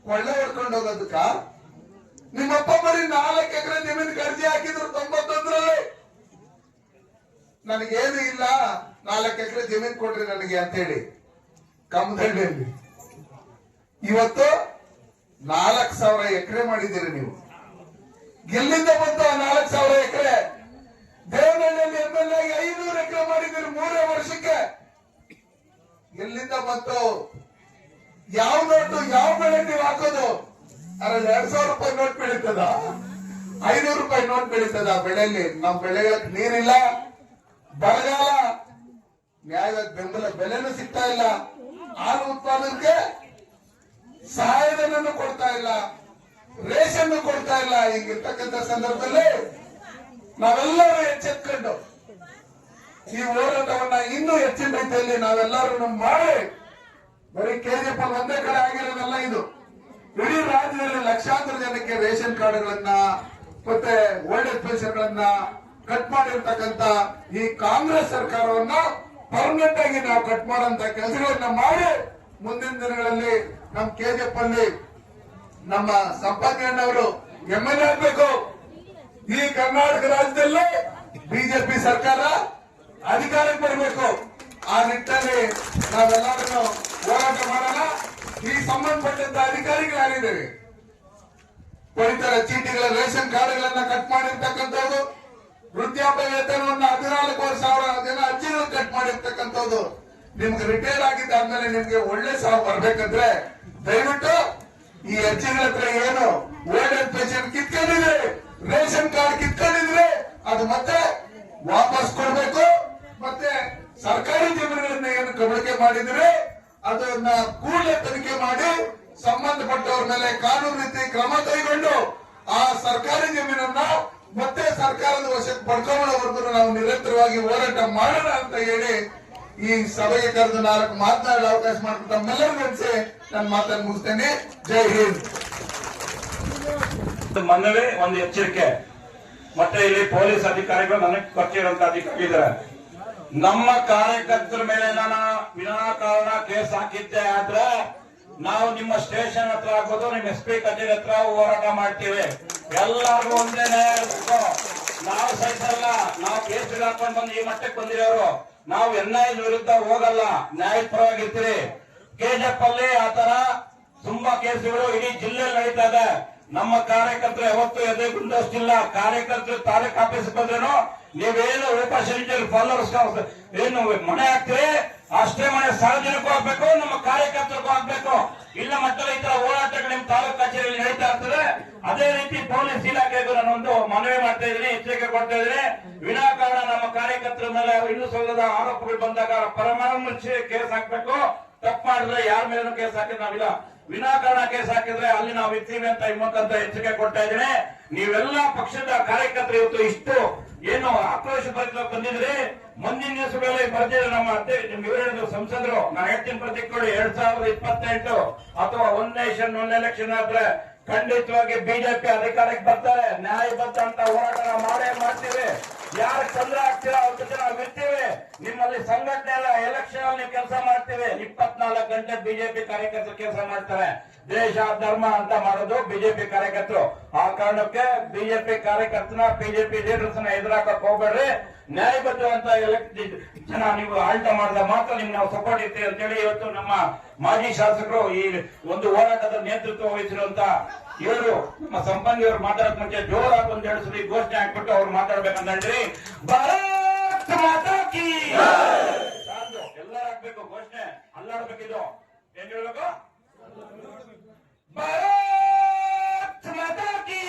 ಕೊಳ್ಳೆ ಹೊಡ್ಕೊಂಡು ಹೋಗೋದಕ್ಕ ನಿಮ್ಮಪ್ಪ ಬರೀ 4 ಎಕರೆ ಜಮೀನು ಅರ್ಜಿ ಹಾಕಿದ್ರು 91ರಲ್ಲಿ. ನನಗೇನು ಇಲ್ಲ, 4 ಎಕರೆ ಜಮೀನು ಕೊಡ್ರಿ ನನಗೆ ಅಂತ ಹೇಳಿ ಕಮ್ಮದಳ್ಳಿಯಲ್ಲಿ. ಇವತ್ತು 4,000 ಎಕರೆ ಮಾಡಿದ್ದೀರಿ ನೀವು. ಎಲ್ಲಿಂದ ಬಂತು 4,000 ಎಕರೆ? ದೇವನಹಳ್ಳಿಯಲ್ಲಿ MLA 500 ಎಕರೆ ಮಾಡಿದ್ದೀರಿ 3 ವರ್ಷಕ್ಕೆ. ಎಲ್ಲಿಂದ ಬಂತು? ಯಾವ ನೋಟು, ಯಾವ ಬೆಳೆ ನೀವು ಹಾಕೋದು? ಅದ್ರಲ್ಲಿ 2,000 ರೂಪಾಯಿ ನೋಟ್ ಬೆಳೀತದ? 500 ರೂಪಾಯಿ ನೋಟ್ ಬೆಳೀತದ ಬೆಳೆಯಲ್ಲಿ? ನಮ್ಮ ಬೆಳೆಗಳಿಗೆ ನೀರಿಲ್ಲ, ಬರಗಾಲ, ನ್ಯಾಯವಾದ ಬೆಂಬಲ ಬೆಲೆನೂ ಸಿಗ್ತಾ ಇಲ್ಲ, ಹಾಲು ಉತ್ಪಾದನೆಗೆ ಸಹಾಯಧನನ್ನು ಕೊಡ್ತಾ ಇಲ್ಲ, ರೇಷನ್ ಕೊಡ್ತಾ ಇಲ್ಲ. ಹಿಂಗಿರ್ತಕ್ಕಂಥ ಸಂದರ್ಭದಲ್ಲಿ ನಾವೆಲ್ಲರೂ ಎಚ್ಚೆತ್ಕೊಂಡು ಈ ಹೋರಾಟವನ್ನ ಇನ್ನೂ ಹೆಚ್ಚಿನ ರೀತಿಯಲ್ಲಿ ನಾವೆಲ್ಲರೂ ಮಾಡಿ, ಬರೀ KGF ಒಂದೇ ಕಡೆ ಆಗಿರೋದಲ್ಲ ಇದು. ಇಡೀ ರಾಜ್ಯದಲ್ಲಿ ಲಕ್ಷಾಂತರ ಜನಕ್ಕೆ ರೇಷನ್ ಕಾರ್ಡ್ಗಳನ್ನ ಮತ್ತೆ ಓಲ್ಡ್ ಏಜ್ ಪೆನ್ಷನ್ ಗಳನ್ನ ಕಟ್ ಮಾಡಿರ್ತಕ್ಕಂಥ ಈ ಕಾಂಗ್ರೆಸ್ ಸರ್ಕಾರವನ್ನ ಪರ್ಮನೆಂಟ್ ಆಗಿ ನಾವು ಕಟ್ ಮಾಡುವಂತ ಕೆಲಸಗಳನ್ನ ಮಾಡಿ ಮುಂದಿನ ದಿನಗಳಲ್ಲಿ ನಮ್ಮ KGF ಅಲ್ಲಿ ನಮ್ಮ ಸಂಪಾದನೆ ಅಣ್ಣವರು MLA ಆಗ್ಬೇಕು. ಈ ಕರ್ನಾಟಕ ರಾಜ್ಯದಲ್ಲಿ ಬಿಜೆಪಿ ಸರ್ಕಾರ ಅಧಿಕಾರಕ್ಕೆ ಬರಬೇಕು. ಆ ನಿಟ್ಟಿನಲ್ಲಿ ನಾವೆಲ್ಲರೂ ಹೋರಾಟ ಮಾಡೋಣ. ಈ ಸಂಬಂಧಪಟ್ಟಂತ ಅಧಿಕಾರಿಗಳಾಗಿದ್ದೇವೆ. ಪಡಿತರ ಚೀಟಿಗಳ ರೇಷನ್ ಕಾರ್ಡ್ಗಳನ್ನ ಕಟ್ ಮಾಡಿರ್ತಕ್ಕಂಥದ್ದು, ವೃದ್ಧಾಪ್ಯ ವೇತನವನ್ನು 14,000 ಜನ ಅರ್ಜಿಗಳು ಕಟ್ ಮಾಡಿರ್ತಕ್ಕಂಥದ್ದು. ನಿಮ್ಗೆ ರಿಟೈರ್ ಆಗಿದ್ದಾದ್ಮೇಲೆ ನಿಮ್ಗೆ ಒಳ್ಳೆ ಸಾವು ಬರ್ಬೇಕಂದ್ರೆ ದಯವಿಟ್ಟು ಈ ಅರ್ಜಿಗಳ ಹತ್ರ ಏನು ಓಲ್ಡ್ ಏಜ್ ಪೆನ್ಷನ್ ಕಿತ್ಕೊಂಡಿದ್ರೆ, ರೇಷನ್ ಕಾರ್ಡ್ ಕಿತ್ಕೊಂಡಿದ್ರೆ ಅದು ಮತ್ತೆ ವಾಪಸ್ ಕೊಡ್ಬೇಕು. ಮತ್ತೆ ಸರ್ಕಾರಿ ಜಮೀನುಗಳನ್ನ ಏನು ಕಬಳಿಕೆ ಮಾಡಿದ್ರೆ ಅದನ್ನ ಕೂಡಲೇ ತನಿಖೆ ಮಾಡಿ ಸಂಬಂಧಪಟ್ಟವ್ರ ಮೇಲೆ ಕಾನೂನು ರೀತಿ ಕ್ರಮ ಕೈಗೊಂಡು ಆ ಸರ್ಕಾರಿ ಜಮೀನನ್ನ ಮತ್ತೆ ಸರ್ಕಾರದ ವಶಕ್ಕೆ ಪಡ್ಕೊಳ್ಳೋವರೆಗೂ ನಾವು ನಿರಂತರವಾಗಿ ಹೋರಾಟ ಮಾಡೋಣ ಅಂತ ಹೇಳಿ ಈ ಸಭೆಗೆ ಕರೆದು 4 ಮಾತನಾಡಲು ಅವಕಾಶ ಮಾಡಿಕೊಂಡು ತಮ್ಮೆಲ್ಲರಿಗೂ ನಡೆಸಿ ನಾನು ಮಾತನ್ನು ಮುಗಿಸ್ತೇನೆ. ಜೈ ಹಿಂದ್. ಮನವೇ ಒಂದು ಎಚ್ಚರಿಕೆ. ಮತ್ತೆ ಇಲ್ಲಿ ಪೊಲೀಸ್ ಅಧಿಕಾರಿಗಳು ನನಗೆ ಕೊಟ್ಟಿರುವಂತ ಅಧಿಕಾರಿದ್ದಾರೆ. ನಮ್ಮ ಕಾರ್ಯಕರ್ತರ ಮೇಲೆ ನಾನು ವಿನಾಕಾರಣ ಕೇಸ್ ಹಾಕಿದ್ದೆ ಆದ್ರೆ ನಾವು ನಿಮ್ಮ ಸ್ಟೇಷನ್ ಹತ್ರ ಆಗ್ಬೋದು, ನಿಮ್ಮ SP ಕಚೇರಿ ಹತ್ರ ಹೋರಾಟ ಮಾಡ್ತೀವಿ. ಎಲ್ಲರಿಗೂ ಒಂದೇ ನ್ಯಾಯ ಇರಬೇಕು. ನಾವು ಸಹಿಸಲ್ಲ. ನಾವು ಕೇಸ್ ಹಾಕೊಂಡು ಬಂದು ಈ ಮಟ್ಟಕ್ಕೆ ಬಂದಿರೋರು. ನಾವು NIA ವಿರುದ್ಧ ಹೋಗಲ್ಲ, ನ್ಯಾಯದ ಪರವಾಗಿರ್ತೀರಿ. KGF ಅಲ್ಲಿ ಆತರ ತುಂಬಾ ಕೇಸುಗಳು ಇಡೀ ಜಿಲ್ಲೆಯಲ್ಲಿ ನಡೀತಾ ಇದೆ. ನಮ್ಮ ಕಾರ್ಯಕರ್ತರು ಯಾವತ್ತು ಎದೆ ಗುಂಡೋಷ್ಟಿಲ್ಲ. ಕಾರ್ಯಕರ್ತರು ತಾಲೂಕ್ ಆಫೀಸ್ ಬಂದ್ರೇನು ನೀವೇನು ಉಪಸಮಿತಿಯಲ್ಲಿ ಫಾಲೋವರ್ಸ್ ಏನು ಮನೆ ಹಾಕ್ತೀರಿ ಅಷ್ಟೇ ಮನೆ ಸಾರ್ವಜನಿಕೂ ಆಗ್ಬೇಕು, ನಮ್ಮ ಕಾರ್ಯಕರ್ತರಿಗೂ ಆಗ್ಬೇಕು. ಇಲ್ಲ ಮಟ್ಟದಲ್ಲಿ ಈ ತರ ಹೋರಾಟಗಳು ನಿಮ್ ತಾಲೂಕ್ ಕಚೇರಿಯಲ್ಲಿ ನಡೀತಾ ಇರ್ತದೆ. ಅದೇ ರೀತಿ ಪೊಲೀಸ್ ಇಲಾಖೆಗೂ ನಾನೊಂದು ಮನವಿ ಮಾಡ್ತಾ ಇದ್ದೀನಿ, ಎಚ್ಚರಿಕೆ ಕೊಡ್ತಾ ಇದ್ದೀನಿ. ವಿನಾಕಾರಣ ನಮ್ಮ ಕಾರ್ಯಕರ್ತರ ಮೇಲೆ ಇನ್ನೂ ಸಲ್ಲದ ಆರೋಪಗಳು ಬಂದಾಗ ಪರಮಾಣು ಕೇಸ್ ಹಾಕ್ಬೇಕು. ತಪ್ಪು ಮಾಡಿದ್ರೆ ಯಾರ ಮೇಲೂ ಕೇಸ್ ಹಾಕಿದ್ರೆ ನಾವಿಲ್ಲ. ವಿನಾಕಾರಣ ಕೇಸ್ ಹಾಕಿದ್ರೆ ಅಲ್ಲಿ ನಾವು ಇರ್ತೀವಿ ಅಂತ ಇಮ್ಮಂತ ಎಚ್ಚರಿಕೆ ಕೊಡ್ತಾ ಇದ್ದೀನಿ. ನೀವೆಲ್ಲ ಪಕ್ಷದ ಕಾರ್ಯಕರ್ತರು ಇವತ್ತು ಇಷ್ಟು ಏನು ಆಕ್ರೋಶ ಬಂದಿದ್ರಿ. ಮುಂದಿನ ದಿವಸಗಳಲ್ಲಿ ಬರ್ದಿದ್ರೆ ನಮ್ಮ ನಿಮ್ಗೆ ಸಂಸದರು ನಾನು ಹೇಳ್ತೀನಿ ಪ್ರತಿಕೊಳ್ಳಿ 2028 ಅಥವಾ 1 ನೇಷನ್ 1 ಎಲೆಕ್ಷನ್ ಆದ್ರೆ ಖಂಡಿತವಾಗಿ ಬಿಜೆಪಿ ಅಧಿಕಾರಕ್ಕೆ ಬರ್ತಾರೆ. ನ್ಯಾಯಬದ್ಧ ಅಂತ ಹೋರಾಟ ನಾವು ಮಾಡೇ ಮಾಡ್ತೀವಿ. ಯಾರು ತೊಂದರೆ ಆಗ್ತೀರಾ ಅವ್ರ ಜೊತೆ ನಾವು ಇರ್ತೀವಿ. ನಿಮ್ಮಲ್ಲಿ ಸಂಘಟನೆ ಎಲ್ಲ ಎಲೆಕ್ಷನ್ ಅಲ್ಲಿ ನೀವು ಕೆಲಸ ಮಾಡ್ತೀವಿ. 24 ಗಂಟೆ ಬಿಜೆಪಿ ಕಾರ್ಯಕರ್ತರು ಕೆಲಸ ಮಾಡ್ತಾರೆ. ದೇಶ ಧರ್ಮ ಅಂತ ಮಾಡೋದು ಬಿಜೆಪಿ ಕಾರ್ಯಕರ್ತರು. ಆ ಕಾರಣಕ್ಕೆ ಬಿಜೆಪಿ ಕಾರ್ಯಕರ್ತನ ಬಿಜೆಪಿ ಲೀಡರ್ಸ್ ನ ಎದುರಾಕಕ್ ಹೋಗ್ಬೇಡ್ರಿ. ನ್ಯಾಯಬದ್ಧ ಅಂತ ಜನ ನೀವು ಆಳ್ತ ಮಾಡಿದ ಮಾತ್ರ ನಿಮ್ಗೆ ನಾವು ಸಪೋರ್ಟ್ ಇರ್ತೀವಿ ಅಂತೇಳಿ ಇವತ್ತು ನಮ್ಮ ಮಾಜಿ ಶಾಸಕರು ಈ ಒಂದು ಹೋರಾಟದ ನೇತೃತ್ವ ವಹಿಸಿರುವಂತ ಇವರು ನಮ್ಮ ಸಂಪನ್ನಿಯವರು ಮಾತಾಡಕ್ ಮುಂಚೆ ಜೋರಾಗಿ 1-2 ಸಲ ಘೋಷಣೆ ಹಾಕ್ಬಿಟ್ಟು ಅವ್ರು ಮಾತಾಡ್ಬೇಕಂತ ಹೇಳ್ರಿ. ಭಾರತ್ ಮಾತಾ ಕೀ ಎಲ್ಲರಾಗ್ಬೇಕು ಘೋಷಣೆ. ಅಲ್ಲಾಡ್ಬೇಕಿದು ಏನ್ ಹೇಳ್ಬೇಕು? ಭಾರತ್ ಮಾತಾ ಕೀ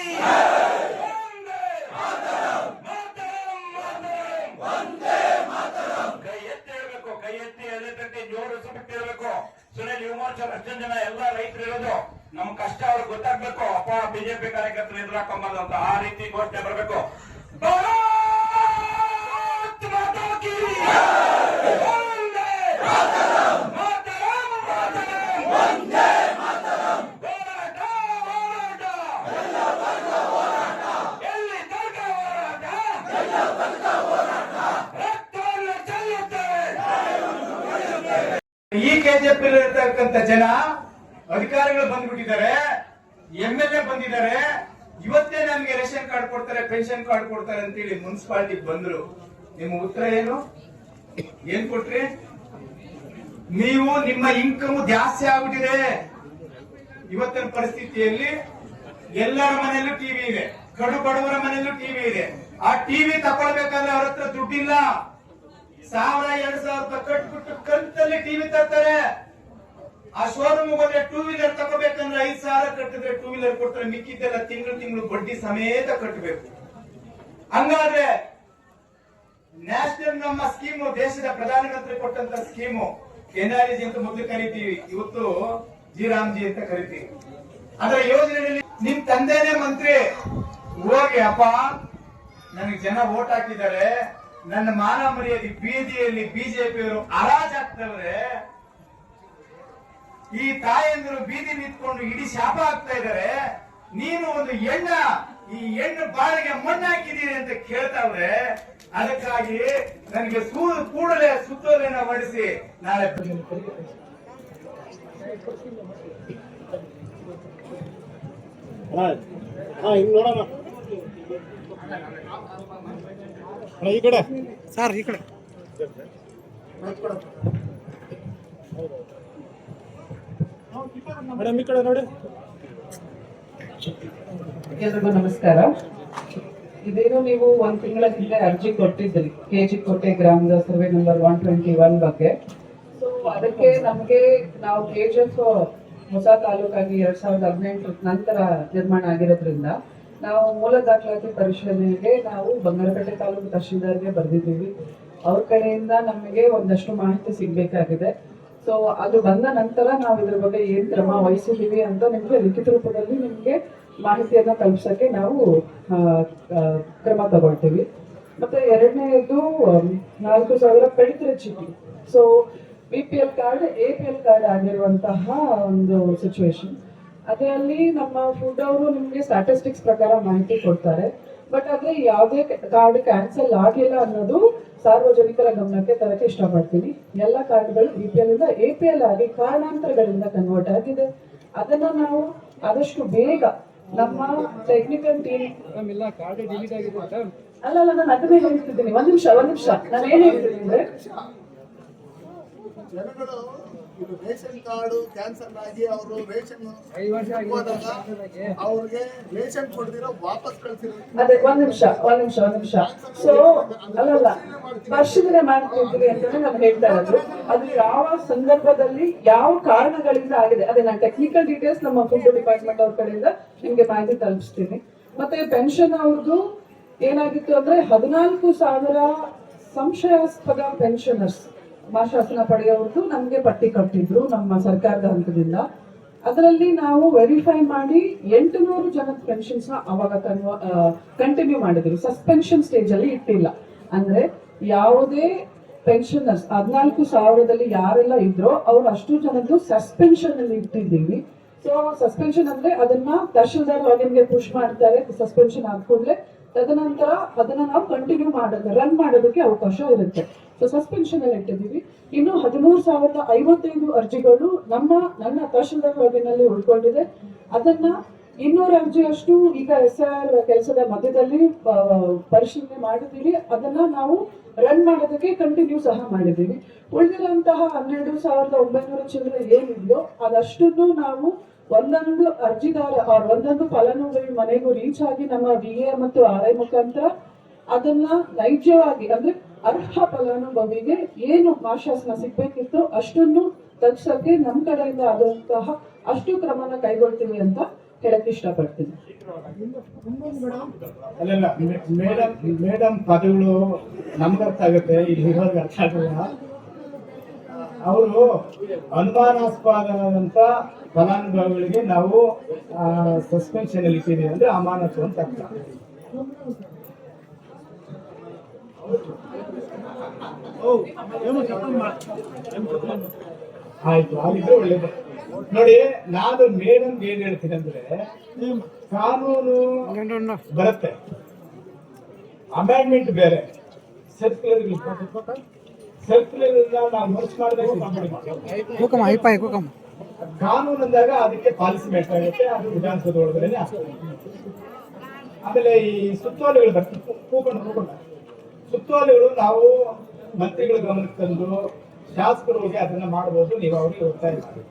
ಕೈ ಎತ್ತಿ ಹೇಳ್ಬೇಕು. ಕೈ ಎತ್ತಿ ಎದೆ ತಟ್ಟಿ ಜೋಡಿಸಿ ಬಿಟ್ಟಿರ್ಬೇಕು. ಸುನಿಲ್ ಯುವಮೋರ್ಚಾ ಅಷ್ಟೊಂದು ಜನ ಎಲ್ಲ ರೈತರು ಇರೋದು ನಮ್ ಕಷ್ಟ ಅವ್ರಿಗೆ ಗೊತ್ತಾಗ್ಬೇಕು. ಅಪ್ಪ ಬಿಜೆಪಿ ಕಾರ್ಯಕರ್ತರು ಎದುರಾಕೊಂಬಾರ್ದು ಅಂತ ಆ ರೀತಿ ಘೋಷಣೆ ಬರಬೇಕು. ಭಾರತ್ ಮಾತಾ ಕೀ ವಂದೇ ಮಾತರಂ ಮಾತರಂ ಮಾತರಂ ವಂದೇ ಮಾತರಂ. ಹೋರಾಟ ಹೋರಾಟ ಎಲ್ಲ ವರ್ಗ ಹೋರಾಟ, ಎಲ್ಲಿ ತನಕ ಹೋರಾಟ ಎಲ್ಲ ವರ್ಗ ಹೋರಾಟ, ರಕ್ತವನ್ನು ಚೆಲ್ಲುತ್ತೇವೆ. ಈ KGF ಇರತಕ್ಕಂತ ಜನ ಅಧಿಕಾರಿಗಳು ಬಂದ್ಬಿಟ್ಟಿದ್ದಾರೆ, MLA ಬಂದಿದ್ದಾರೆ. ಇವತ್ತೇ ನಮ್ಗೆ ರೇಷನ್ ಕಾರ್ಡ್ ಕೊಡ್ತಾರೆ, ಪೆನ್ಷನ್ ಕಾರ್ಡ್ ಕೊಡ್ತಾರೆ ಅಂತೇಳಿ ಮುನ್ಸಿಪಾಲಿಟಿಗೆ ಬಂದ್ರು. ನಿಮ್ಮ ಉತ್ತರ ಏನು? ಏನ್ ಕೊಟ್ರಿ? ನೀವು ನಿಮ್ಮ ಇನ್ಕಮ್ ಜಾಸ್ತಿ ಆಗ್ಬಿಟ್ಟಿದೆ. ಇವತ್ತಿನ ಪರಿಸ್ಥಿತಿಯಲ್ಲಿ ಎಲ್ಲರ ಮನೆಯಲ್ಲೂ ಟಿವಿ ಇದೆ, ಕಡು ಬಡವರ ಮನೆಯಲ್ಲೂ ಟಿವಿ ಇದೆ. ಆ ಟಿವಿ ತಗೊಳ್ಬೇಕಾದ್ರೆ ಅವ್ರ ಹತ್ರ ದುಡ್ಡಿಲ್ಲ. 1000-2000 ರೂಪಾಯಿ ಕಟ್ಬಿಟ್ಟು ಕಂತಲ್ಲಿ ಟಿವಿ ತರ್ತಾರೆ. ಆ ಶೋರೂಮ್ ಹೋದ್ರೆ 2 ವೀಲರ್ ತಗೋಬೇಕಂದ್ರೆ 5,000 ಕಟ್ಟಿದ್ರೆ 2 ವೀಲರ್ ಕೊಡ್ತಾರೆ. ಮಿಕ್ಕಿದ್ದೆಲ್ಲ ತಿಂಗಳು ಬಡ್ಡಿ ಸಮೇತ ಕಟ್ಟಬೇಕು. ಹಂಗಾದ್ರೆ ನ್ಯಾಷನಲ್ ನಮ್ಮ ಸ್ಕೀಮು, ದೇಶದ ಪ್ರಧಾನಮಂತ್ರಿ ಕೊಟ್ಟಂತ ಸ್ಕೀಮು NRG ಅಂತ ಮೊದಲು ಕರಿತೀವಿ, ಇವತ್ತು ಜಿ ಅಂತ ಕರಿತೀವಿ. ಅದರ ಯೋಜನೆಯಲ್ಲಿ ನಿಮ್ ತಂದೆನೇ ಮಂತ್ರಿ. ಹೋಗಿ ಅಪ್ಪ, ನನಗೆ ಜನ ವೋಟ್ ಹಾಕಿದ್ದಾರೆ, ನನ್ನ ಮಾನ ಮರ್ಯಾದೆ ಬೀದಿಯಲ್ಲಿ ಬಿಜೆಪಿಯವರು ಹರಾಜಾಗ್ತವ್ರೆ, ಈ ತಾಯಂದಿರು ಬೀದಿ ನಿಂತ್ಕೊಂಡು ಇಡೀ ಶಾಪ ಆಗ್ತಾ ಇದ್ದಾರೆ, ನೀನು ಒಂದು ಈ ಹೆಣ್ಣು ಬಾಳಿಗೆ ಮಣ್ಣು ಹಾಕಿದೀನಿ ಅಂತ ಕೇಳ್ತಾವ್ರೆ. ಅದಕ್ಕಾಗಿ ನನಗೆ ಕೂಡಲೇ ಸುತ್ತೋಲೆನ ಹೊಡಿಸಿ ನಾಳೆ ನೋಡೋಣ ಈ ಕಡೆ ಸರ್, ಈ ಕಡೆ ಮೇಡಮ್, ಈ ಕಡೆ ನೋಡಿ. ಎಲ್ರಿಗೂ ನಮಸ್ಕಾರ. ಇದೇನು ನೀವು 1 ತಿಂಗಳ ಹಿಂದೆ ಅರ್ಜಿ ಕೊಟ್ಟಿದ್ರಿ KG-ಕೋಟೆ ಗ್ರಾಮದ ಸರ್ವೆ ನಂಬರ್ 121 ಬಗ್ಗೆ. ಸೊ ಅದಕ್ಕೆ ನಮಗೆ ನಾವು KGF ಹೊಸ ತಾಲೂಕಾಗಿ 2018 ನಂತರ ನಿರ್ಮಾಣ ಆಗಿರೋದ್ರಿಂದ ನಾವು ಮೂಲ ದಾಖಲಾತಿ ಪರಿಶೀಲನೆಗೆ ನಾವು ಬಂಗಾರಪೇಟೆ ತಾಲೂಕು ತಹಶೀಲ್ದಾರ್ಗೆ ಬರೆದಿದ್ದೀವಿ. ಅವ್ರ ಕಡೆಯಿಂದ ನಮಗೆ ಒಂದಷ್ಟು ಮಾಹಿತಿ ಸಿಗ್ಬೇಕಾಗಿದೆ. ಸೊ ಅದು ಬಂದ ನಂತರ ನಾವು ಇದ್ರ ಬಗ್ಗೆ ಏನ್ ಕ್ರಮ ವಹಿಸಿದೀವಿ ಅಂತ ನಿಮ್ಗೆ ಲಿಖಿತ ರೂಪದಲ್ಲಿ ನಿಮ್ಗೆ ಮಾಹಿತಿಯನ್ನ ತಲುಪಿಸಕ್ಕೆ ನಾವು ಕ್ರಮ ತಗೊಳ್ತೀವಿ. ಮತ್ತೆ ಎರಡನೇದು 4,000 ಪಡಿತರ ಚೀಟಿ. So BPL card APL card ಆಗಿರುವಂತಹ ಒಂದು ಸಿಚುವೇಶನ್. ಅದರಲ್ಲಿ ನಮ್ಮ ಫುಡ್ ಅವರು ನಿಮ್ಗೆ ಸ್ಟ್ಯಾಟಿಸ್ಟಿಕ್ಸ್ ಪ್ರಕಾರ ಮಾಹಿತಿ ಕೊಡ್ತಾರೆ. ಬಟ್ ಆದ್ರೆ ಯಾವುದೇ ಕಾರ್ಡ್ ಕ್ಯಾನ್ಸಲ್ ಆಗಿಲ್ಲ ಅನ್ನೋದು ಸಾರ್ವಜನಿಕರ ಗಮನಕ್ಕೆ ತರಕ್ಕೆ ಇಷ್ಟಪಡ್ತೀನಿ. ಎಲ್ಲ ಕಾರ್ಡ್ಗಳು BPL ಇಂದ APL ಆಗಿ ಕಾರಣಾಂತರಗಳಿಂದ ಕನ್ವರ್ಟ್ ಆಗಿದೆ. ಅದನ್ನ ನಾವು ಆದಷ್ಟು ಬೇಗ ನಮ್ಮ ಟೆಕ್ನಿಕಲ್ ಟೀಮ್ ಅಲ್ಲ ನಾನು ಅದನ್ನೇ ಹೇಳ್ತಿದ್ದೀನಿ. ಒಂದ್ ನಿಮಿಷ ನಾನು ಏನ್ ಹೇಳ್ತೀನಿ ಅಂದ್ರೆ, ಜನಗಳು ಇದು ರೇಷನ್ ಕಾರ್ಡು ಕ್ಯಾನ್ಸಲ್ ಆಗಿ ಅವರು ರೇಷನ್ ಹೋದಾಗ ಅವ್ರಿಗೆ ರೇಷನ್ ಕೊಡ್ದಿರೋ ವಾಪಸ್ ಕಳ್ಸಿರೋದು. ಅದೇ ಒಂದ್ ನಿಮಿಷ. ಸೊ ಅಲ್ಲಲ್ಲ ಪರಿಶೀಲನೆ ಮಾಡ್ತಿದ್ವಿ ಅಂತಾನೆ ನಾನು ಹೇಳ್ತಾ ಇರೋದು. ಅದು ಯಾವ ಸಂದರ್ಭದಲ್ಲಿ ಯಾವ ಕಾರಣಗಳಿಂದ ಆಗಿದೆ, ಅದೇ ನಾನು ಟೆಕ್ನಿಕಲ್ ಡೀಟೇಲ್ಸ್ ನಮ್ಮ ಫುಡ್ ಡಿಪಾರ್ಟ್ಮೆಂಟ್ ಅವ್ರ ಕಡೆಯಿಂದ ನಿಮ್ಗೆ ಮಾಹಿತಿ ತಲುಪಿಸ್ತೀನಿ. ಮತ್ತೆ ಪೆನ್ಷನ್ ಅವ್ರದ್ದು ಏನಾಗಿತ್ತು ಅಂದ್ರೆ 14,000 ಸಂಶಯಾಸ್ಪದ ಪೆನ್ಷನರ್ಸ್ ಮಾಶಾಸನ ಪಡೆಯೋರ್ದು ನಮ್ಗೆ ಪಟ್ಟಿ ಕಟ್ಟಿದ್ರು ನಮ್ಮ ಸರ್ಕಾರದ ಹಂತದಿಂದ. ಅದರಲ್ಲಿ ನಾವು ವೆರಿಫೈ ಮಾಡಿ 800 ಜನದ ಪೆನ್ಷನ್ಸ್ ಅವಾಗ ಕಂಟಿನ್ಯೂ ಮಾಡಿದ್ರು. ಸಸ್ಪೆನ್ಷನ್ ಸ್ಟೇಜ್ ಅಲ್ಲಿ ಇಟ್ಟಿಲ್ಲ. ಅಂದ್ರೆ ಯಾವುದೇ ಪೆನ್ಷನರ್ಸ್ 14,000ದಲ್ಲಿ ಯಾರೆಲ್ಲ ಇದ್ರೋ ಅವ್ರು ಅಷ್ಟು ಜನದ್ದು ಸಸ್ಪೆನ್ಷನ್ ಅಲ್ಲಿ ಇಟ್ಟಿದ್ದೀವಿ. ಸೊ ಸಸ್ಪೆನ್ಷನ್ ಅಂದ್ರೆ ಅದನ್ನ ತಹಶೀಲ್ದಾರ್ ಲಾಗಿನ್ಗೆ ಪುಷ್ ಮಾಡ್ತಾರೆ ಸಸ್ಪೆನ್ಷನ್ ಆದ ಕೂಡಲೇ. ತದನಂತರ ಅದನ್ನ ನಾವು ಕಂಟಿನ್ಯೂ ರನ್ ಮಾಡೋದಕ್ಕೆ ಅವಕಾಶ ಇರುತ್ತೆ. ಸೊ ಸಸ್ಪೆನ್ಷನ್ ಅಲ್ಲಿ ಇಟ್ಟಿದ್ದೀವಿ. ಇನ್ನು 13,055 ಅರ್ಜಿಗಳು ನನ್ನ ತಹಶೀಲ್ದಾರ್ ಲಾಗಿನ್ ಅಲ್ಲಿ ಉಳ್ಕೊಂಡಿದೆ. ಅದನ್ನ 200 ಅರ್ಜಿಯಷ್ಟು ಈಗ SIR ಕೆಲಸದ ಮಧ್ಯದಲ್ಲಿ ಪರಿಶೀಲನೆ ಮಾಡಿದ್ದೀವಿ. ಅದನ್ನ ನಾವು ರನ್ ಮಾಡೋದಕ್ಕೆ ಕಂಟಿನ್ಯೂ ಸಹ ಮಾಡಿದ್ದೀವಿ. ಉಳಿದಿರುವಂತಹ 12,900 ಚಿಲ್ಲರೆ ಏನಿದೆಯೋ ಅದಷ್ಟನ್ನು ನಾವು ಒಂದೊಂದು ಅರ್ಜಿದಾರ ಒಂದೊಂದು ಫಲಾನುಭವಿ ಮನೆಗೂ ರೀಚ್ ಆಗಿ ನಮ್ಮ VA ಮತ್ತು RI ಮುಖಾಂತರ ಅದನ್ನ ನೈಜವಾಗಿ ಅಂದ್ರೆ ಅರ್ಹ ಫಲಾನುಭವಿಗೆ ಏನು ಮಾಶಾಸನ ಸಿಗ್ಬೇಕಿತ್ತು ಅಷ್ಟನ್ನು ತಲುಪಿಸಕ್ಕೆ ನಮ್ಮ ಕಡೆಯಿಂದ ಆದಂತಹ ಅಷ್ಟು ಕ್ರಮನ ಕೈಗೊಳ್ತೀವಿ ಅಂತ ಹೇಳಕ್ ಇಷ್ಟಪಡ್ತೀನಿ. ಅಲ್ಲ ಮೇಡಮ್ ಪದಗಳು ನಮ್ಗೆ ಅರ್ಥ ಆಗುತ್ತೆ, ಇಲ್ಲಿ ಇರೋರ್ಗೆ ಅರ್ಥ ಆಗಲ್ಲ. ಅವರು ಅನುಮಾನಾಸ್ಪದ ಫಲಾನುಭವಿಗಳಿಗೆ ನಾವು ಸಸ್ಪೆನ್ಷನ್ ಅಲ್ಲಿ ಇಟ್ಟಿದ್ದೀವಿ ಅಂದ್ರೆ ಅಮಾನತು ಅಂತ ಅರ್ಥ. ಆಯ್ತು, ಆಗಿದ್ರೆ ಒಳ್ಳೇದು. ನೋಡಿ, ನಾನು ಮೇಡಮ್ ಏನ್ ಹೇಳ್ತೀನಿ ಅಂದ್ರೆ, ಕಾನೂನು ಬರುತ್ತೆ, ಅಮೆಂಡ್ಮೆಂಟ್ ಬೇರೆ, ಸರ್ಕ್ಯುಲರ್ ನಾವು ಮರ್ಚ್ ಮಾಡಿದಾಗ ಕಾನೂನು ಅಂದಾಗ ಅದಕ್ಕೆ ಪಾಲಿಸಬೇಕಾಗುತ್ತೆ, ಅದು ವಿಧಾನಸೌಧ ಒಳಗಡೆ ಆಗ್ತದೆ. ಆಮೇಲೆ ಈ ಸುತ್ತೋಲೆಗಳು ಬರ್ತವೆ, ಕೂಕೊಂಡು ಸುತ್ತೋಲೆಗಳು ನಾವು ಮಂತ್ರಿಗಳ ಗಮನಕ್ಕೆ ತಂದು ಶಾಸಕರು ಹೋಗಿ ಅದನ್ನ ಮಾಡಬಹುದು, ನೀವು ಅವ್ರಿಗೆ ಒತ್ತಾಯ ಮಾಡಿ.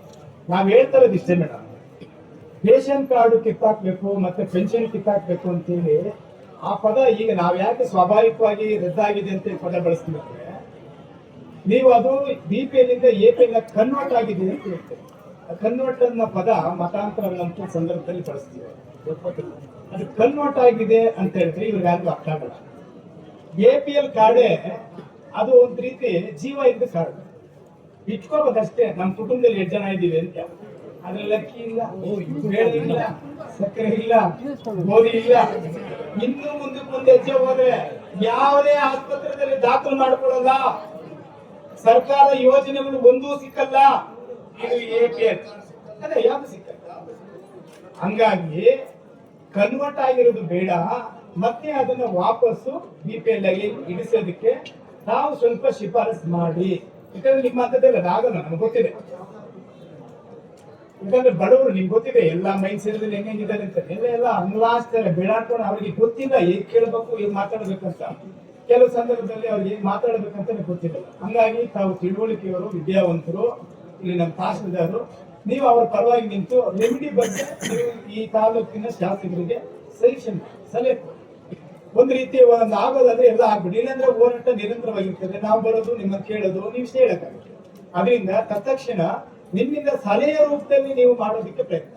ನಾವ್ ಹೇಳ್ತಾ ಇರೋದು ಇಷ್ಟೇ ಮೇಡಮ್, ರೇಷನ್ ಕಾರ್ಡು ಕಿತ್ತಾಕ್ಬೇಕು ಮತ್ತೆ ಪೆನ್ಷನ್ ಕಿತ್ತಾಕ್ಬೇಕು ಅಂತೇಳಿ ಆ ಪದ ಈಗ ನಾವ್ ಯಾಕೆ ಸ್ವಾಭಾವಿಕವಾಗಿ ರದ್ದಾಗಿದೆ ಅಂತ ಪದ ಬಳಸ್ತೀವಿ ಅಂದ್ರೆ, ನೀವು ಅದು BPL ಇಂದ APL ಕನ್ವರ್ಟ್ ಆಗಿದೆ ಅಂತ ಹೇಳ್ತೀವಿ. ಕನ್ವರ್ಟ್ ಅನ್ನೋ ಪದ ಮತಾಂತರ ಅನ್ನೋ ಸಂದರ್ಭದಲ್ಲಿ ಬಳಸ್ತೀವಿ. ಅದು ಕನ್ವರ್ಟ್ ಆಗಿದೆ ಅಂತ ಹೇಳಿದ್ರೆ ಇವ್ರಿಗೆ ಯಾರಿಗೂ ಅರ್ಥ ಆಗಲ್ಲ. APL ಕಾರ್ಡೇ ಅದು ಒಂದ್ ರೀತಿ ಜೀವ ಇದ್ದ ಕಾರ್ಡ್, ಇಟ್ಕೋಬೇಕಷ್ಟೇ. ನಮ್ಮ ಕುಟುಂಬದಲ್ಲಿ 8 ಜನ ಇದ್ದೀವಿ ಅಂತ, ಅದ್ರಲ್ಲಿ ಅಕ್ಕಿ ಇಲ್ಲ, ಬೇಳೆ ಇಲ್ಲ, ಸಕ್ಕರೆ ಇಲ್ಲ, ಗೋಧಿ ಇಲ್ಲ. ಇನ್ನು ಮುಂದೆ ಹೆಜ್ಜೆ ಹೋದ್ರೆ ಯಾವುದೇ ಆಸ್ಪತ್ರೆಯಲ್ಲಿ ದಾಖಲು ಮಾಡ್ಕೊಳ್ಳಲ್ಲ, ಸರ್ಕಾರ ಯೋಜನೆಗಳು ಒಂದೂ ಸಿಕ್ಕಲ್ಲ. ಇದು APL ಅದೇ ಯಾವ್ದು ಸಿಕ್ಕಲ್ಲ. ಹಂಗಾಗಿ ಕನ್ವರ್ಟ್ ಆಗಿರೋದು ಬೇಡ, ಮತ್ತೆ ಅದನ್ನ ವಾಪಸ್ಸು BPL ಆಗಿ ಇಳಿಸೋದಕ್ಕೆ ನಾವು ಸ್ವಲ್ಪ ಶಿಫಾರಸ್ ಮಾಡಿ. ಯಾಕಂದ್ರೆ ನಿಮ್ಮ ಹಂತದಲ್ಲಿ ಅದಾಗಲ್ಲ, ನಮ್ಗೆ ಗೊತ್ತಿದೆ. ಯಾಕಂದ್ರೆ ಬಡವರು ನಿಮ್ಗೆ ಗೊತ್ತಿದೆ ಎಲ್ಲ ಮೈಂಡ್ ಸೇರಿದಲ್ಲಿ ಹೆಂಗಿದ್ದಾರೆ ಅಂತ. ಎಲ್ಲ ಅನ್ಲಾಸ್ತಾರೆ ಬೇಡಾಡ್ಕೊಂಡು, ಅವ್ರಿಗೆ ಗೊತ್ತಿಲ್ಲ ಹೇಗ್ ಕೇಳಬೇಕು, ಹೇಗ್ ಮಾತಾಡ್ಬೇಕಂತ. ಕೆಲವು ಸಂದರ್ಭದಲ್ಲಿ ಅವ್ರಿಗೆ ಹೇಗ್ ಮಾತಾಡ್ಬೇಕಂತ ಗೊತ್ತಿಲ್ಲ. ಹಂಗಾಗಿ ತಾವು ತಿಳುವಳಿಕೆಯವರು, ವಿದ್ಯಾವಂತರು, ಇಲ್ಲಿ ನಮ್ಮ ತಹಸೀಲ್ದಾರರು, ನೀವು ಅವ್ರ ಪರವಾಗಿ ನಿಂತು ರೆಮಿಡಿ ಬಗ್ಗೆ ನೀವು ಈ ತಾಲೂಕಿನ ಶಾಸಕರಿಗೆ ಸಜೆಷನ್ ಸಲಹೆ ಒಂದ್ ರೀತಿ ಒಂದು ಆಗೋದಾದ್ರೆ ಎಲ್ಲ ಆಗ್ಬಿಡಿ. ಇಲ್ಲಾಂದ್ರೆ ಹೋರಾಟ ನಿರಂತರವಾಗಿರ್ತದೆ. ನಾವು ಬರೋದು, ನಿಮ್ಮನ್ನು ಕೇಳೋದು, ನೀವು ಹೇಳಕ್ಕಾಗುತ್ತೆ. ಅದರಿಂದ ತತ್ಕ್ಷಣ ನಿಮ್ಮಿಂದ ಸಲಹೆಯ ರೂಪದಲ್ಲಿ ನೀವು ಮಾಡೋದಕ್ಕೆ ಪ್ರಯತ್ನ